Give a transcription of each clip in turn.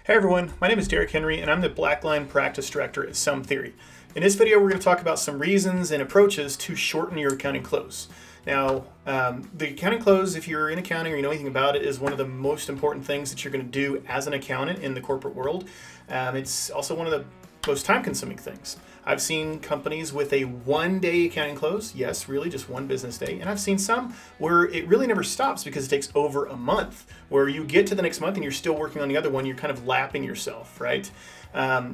Hey everyone, my name is Derek Henry and I'm the BlackLine Practice Director at Some Theory. In this video we're going to talk about some reasons and approaches to shorten your accounting close. Now, the accounting close, if you're in accounting or you know anything about it, is one of the most important things that you're going to do as an accountant in the corporate world. It's also one of the most time-consuming things. I've seen companies with a one-day accounting close, yes, really just one business day, and I've seen some where it really never stops because it takes over a month, where you get to the next month and you're still working on the other one, you're kind of lapping yourself, right?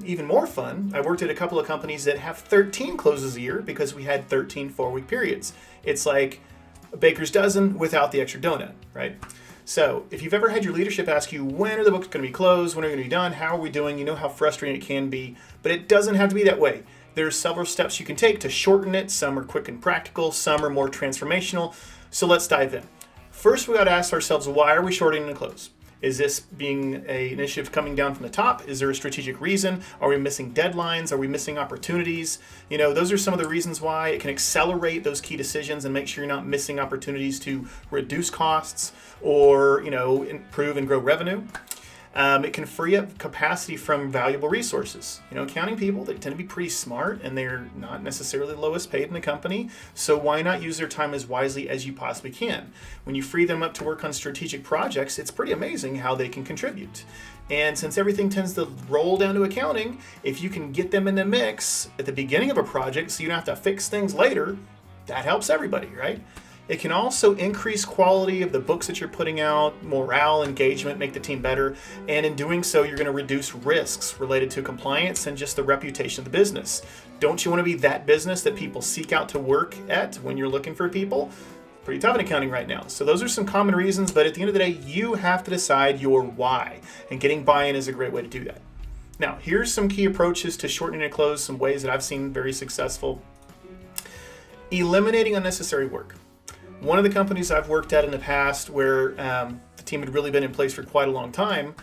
Even more fun, I worked at a couple of companies that have 13 closes a year because we had 13 four-week periods. It's like a baker's dozen without the extra donut, right? So if you've ever had your leadership ask you, when are the books going to be closed? When are they going to be done? How are we doing? You know how frustrating it can be, but it doesn't have to be that way. There's several steps you can take to shorten it. Some are quick and practical, some are more transformational. So let's dive in. First, we got to ask ourselves, why are we shortening the close? Is this being an initiative coming down from the top? Is there a strategic reason? Are we missing deadlines? Are we missing opportunities? You know, those are some of the reasons why it can accelerate those key decisions and make sure you're not missing opportunities to reduce costs or, improve and grow revenue. It can free up capacity from valuable resources. Accounting people, they tend to be pretty smart and they're not necessarily the lowest paid in the company. So why not use their time as wisely as you possibly can? When you free them up to work on strategic projects, it's pretty amazing how they can contribute. And since everything tends to roll down to accounting, if you can get them in the mix at the beginning of a project so you don't have to fix things later, that helps everybody, right? It can also increase quality of the books that you're putting out, morale, engagement, make the team better. And in doing so, you're going to reduce risks related to compliance and just the reputation of the business. Don't you want to be that business that people seek out to work at when you're looking for people? Pretty tough in accounting right now. So those are some common reasons, but at the end of the day, you have to decide your why. And getting buy-in is a great way to do that. Now, here's some key approaches to shortening a close, some ways that I've seen very successful. Eliminating unnecessary work. One of the companies I've worked at in the past where the team had really been in place for quite a long time,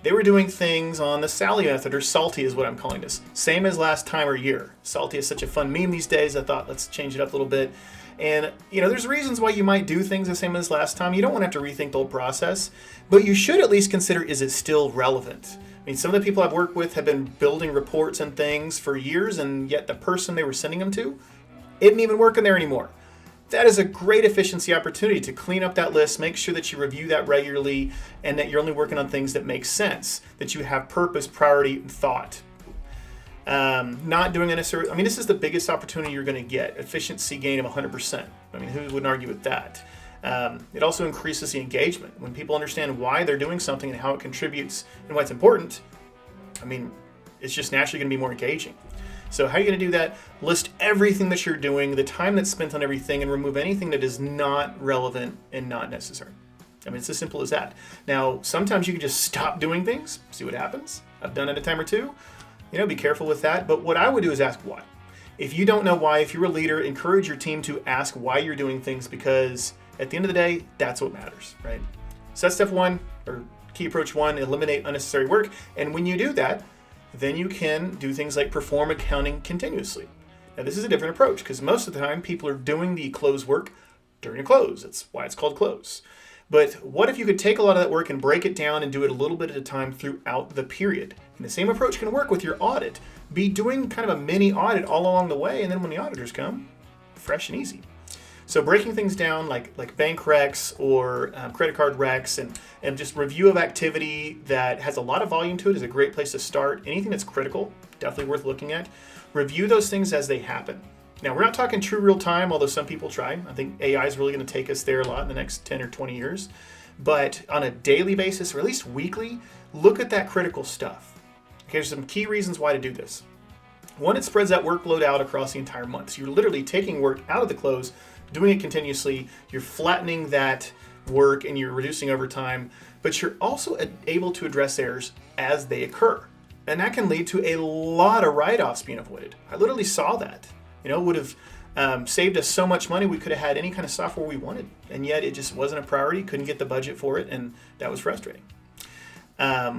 they were doing things on the Sally method, or salty is what I'm calling this. Same as last time or year. Salty is such a fun meme these days, I thought let's change it up a little bit. And there's reasons why you might do things the same as last time. You don't want to have to rethink the whole process, but you should at least consider, is it still relevant? I mean, some of the people I've worked with have been building reports and things for years, and yet the person they were sending them to isn't even working there anymore. That is a great efficiency opportunity to clean up that list, make sure that you review that regularly, and that you're only working on things that make sense, that you have purpose, priority, and thought. Not doing unnecessary. This is the biggest opportunity you're going to get, efficiency gain of 100%. Who wouldn't argue with that? It also increases the engagement. When people understand why they're doing something and how it contributes and why it's important, it's just naturally going to be more engaging. So how are you going to do that? List everything that you're doing, the time that's spent on everything, and remove anything that is not relevant and not necessary. It's as simple as that. Now, sometimes you can just stop doing things, see what happens. I've done it a time or two. Be careful with that. But what I would do is ask why. If you don't know why, if you're a leader, encourage your team to ask why you're doing things, because at the end of the day, that's what matters, right? So that's step one, or key approach one, eliminate unnecessary work. And when you do that, then you can do things like perform accounting continuously. Now, this is a different approach because most of the time people are doing the close work during a close. That's why it's called close. But what if you could take a lot of that work and break it down and do it a little bit at a time throughout the period? And the same approach can work with your audit. Be doing kind of a mini audit all along the way, and then when the auditors come, fresh and easy. So breaking things down like bank recs or credit card recs and just review of activity that has a lot of volume to it is a great place to start. Anything that's critical, definitely worth looking at. Review those things as they happen. Now, we're not talking true real time, although some people try. I think AI is really going to take us there a lot in the next 10 or 20 years. But on a daily basis, or at least weekly, look at that critical stuff. Okay, there's some key reasons why to do this. One, it spreads that workload out across the entire month. So you're literally taking work out of the close, doing it continuously, you're flattening that work and you're reducing overtime, but you're also able to address errors as they occur. And that can lead to a lot of write-offs being avoided. I literally saw that. It would have saved us so much money, we could have had any kind of software we wanted, and yet it just wasn't a priority, couldn't get the budget for it, and that was frustrating. How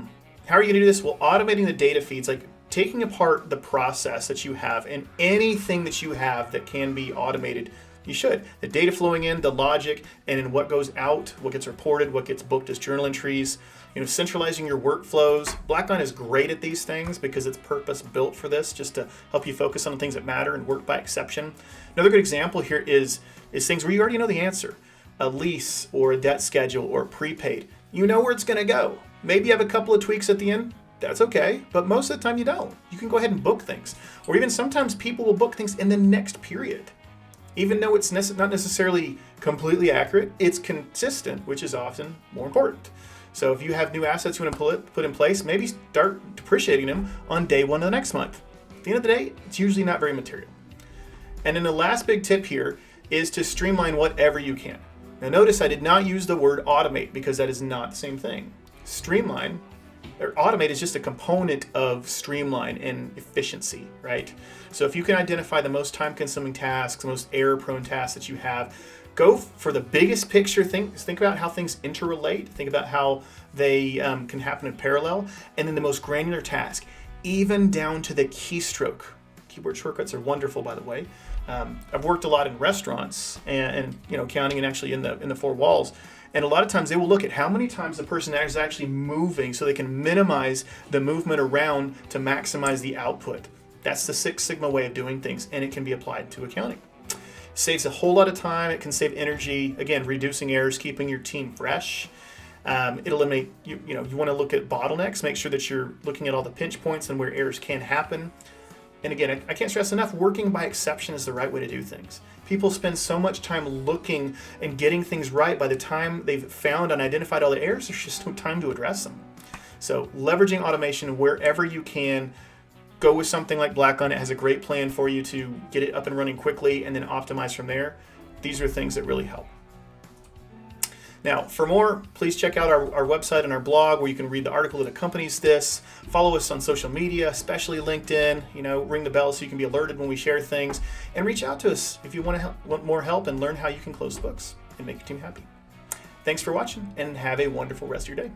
are you going to do this? Well, automating the data feeds, like taking apart the process that you have and anything that you have that can be automated. You should. The data flowing in, the logic, and then what goes out, what gets reported, what gets booked as journal entries. Centralizing your workflows. BlackLine is great at these things because it's purpose built for this, just to help you focus on the things that matter and work by exception. Another good example here is things where you already know the answer. A lease or a debt schedule or prepaid. You know where it's going to go. Maybe you have a couple of tweaks at the end. That's okay, but most of the time you don't. You can go ahead and book things. Or even sometimes people will book things in the next period. Even though it's not necessarily completely accurate, it's consistent, which is often more important. So if you have new assets you want to put in place, maybe start depreciating them on day one of the next month. At the end of the day, it's usually not very material. And then the last big tip here is to streamline whatever you can. Now notice I did not use the word automate because that is not the same thing. Streamline or automate is just a component of streamline and efficiency, right? So if you can identify the most time-consuming tasks, the most error-prone tasks that you have, go for the biggest picture. Think about how things interrelate. Think about how they can happen in parallel. And then the most granular task, even down to the keystroke. Keyboard shortcuts are wonderful, by the way. I've worked a lot in restaurants and counting and actually in the four walls. And a lot of times they will look at how many times the person is actually moving so they can minimize the movement around to maximize the output. That's the Six Sigma way of doing things, and it can be applied to accounting. Saves a whole lot of time. It can save energy. Again, reducing errors, keeping your team fresh. It eliminate, you want to look at bottlenecks, make sure that you're looking at all the pinch points and where errors can happen. And again, I can't stress enough, working by exception is the right way to do things. People spend so much time looking and getting things right. By the time they've found and identified all the errors, there's just no time to address them. So leveraging automation wherever you can. Go with something like BlackLine. It has a great plan for you to get it up and running quickly and then optimize from there. These are things that really help. Now, for more, please check out our website and our blog where you can read the article that accompanies this. Follow us on social media, especially LinkedIn. Ring the bell so you can be alerted when we share things. And reach out to us if you want more help and learn how you can close books and make your team happy. Thanks for watching and have a wonderful rest of your day.